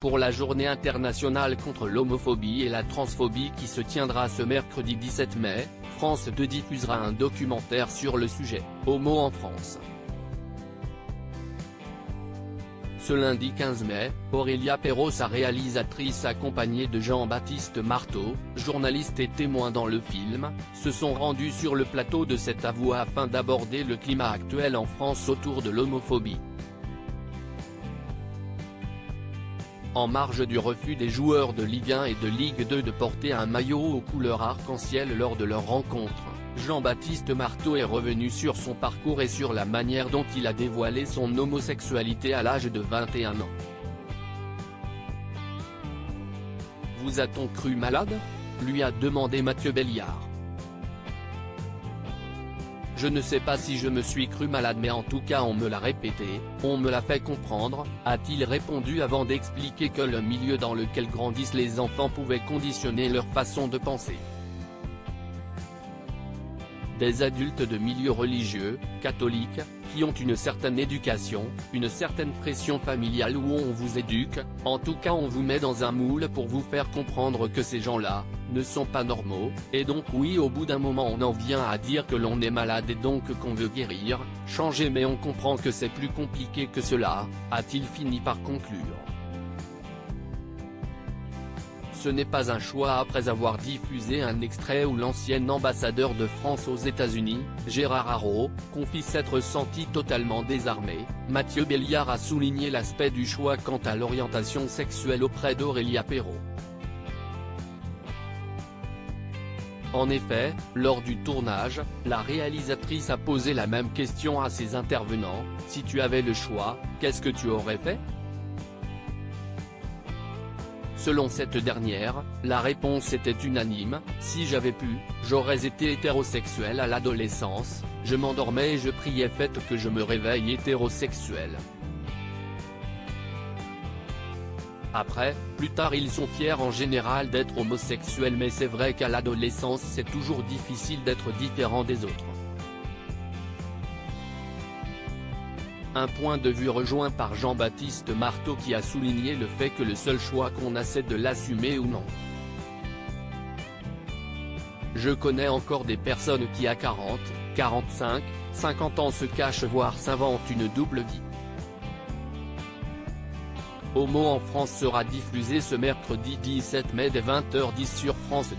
pour la journée internationale contre l'homophobie et la transphobie qui se tiendra ce mercredi 17 mai, France 2 diffusera un documentaire sur le sujet, Homo en France. Ce lundi 15 mai, Aurélia Perrault, sa réalisatrice accompagnée de Jean-Baptiste Marteau, journaliste et témoin dans le film, se sont rendus sur le plateau de Cette à vous afin d'aborder le climat actuel en France autour de l'homophobie. En marge du refus des joueurs de Ligue 1 et de Ligue 2 de porter un maillot aux couleurs arc-en-ciel lors de leur rencontre, Jean-Baptiste Marteau est revenu sur son parcours et sur la manière dont il a dévoilé son homosexualité à l'âge de 21 ans. Vous a-t-on cru malade ? Lui a demandé Mathieu Béliard. Je ne sais pas si je me suis cru malade, mais en tout cas on me l'a répété, on me l'a fait comprendre, a-t-il répondu avant d'expliquer que le milieu dans lequel grandissent les enfants pouvait conditionner leur façon de penser. Des adultes de milieux religieux, catholiques, qui ont une certaine éducation, une certaine pression familiale où on vous éduque, en tout cas on vous met dans un moule pour vous faire comprendre que ces gens-là, ne sont pas normaux, et donc oui au bout d'un moment on en vient à dire que l'on est malade et donc qu'on veut guérir, changer, mais on comprend que c'est plus compliqué que cela, a-t-il fini par conclure. Ce n'est pas un choix après avoir diffusé un extrait où l'ancien ambassadeur de France aux États-Unis, Gérard Araud, confie s'être senti totalement désarmé. Mathieu Béliard a souligné l'aspect du choix quant à l'orientation sexuelle auprès d'Aurélia Perrault. En effet, lors du tournage, la réalisatrice a posé la même question à ses intervenants: si tu avais le choix, qu'est-ce que tu aurais fait ? Selon cette dernière, la réponse était unanime: si j'avais pu, j'aurais été hétérosexuel à l'adolescence, je m'endormais et je priais faites que je me réveille hétérosexuel. Après, plus tard ils sont fiers en général d'être homosexuels, mais c'est vrai qu'à l'adolescence c'est toujours difficile d'être différent des autres. Un point de vue rejoint par Jean-Baptiste Marteau qui a souligné le fait que le seul choix qu'on a c'est de l'assumer ou non. Je connais encore des personnes qui à 40, 45, 50 ans se cachent voire s'inventent une double vie. Homo en France sera diffusé ce mercredi 17 mai dès 20h10 sur France 2.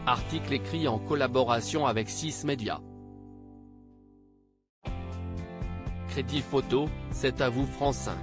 Article écrit en collaboration avec 6 médias. Crédit photo, C'est à vous France 5.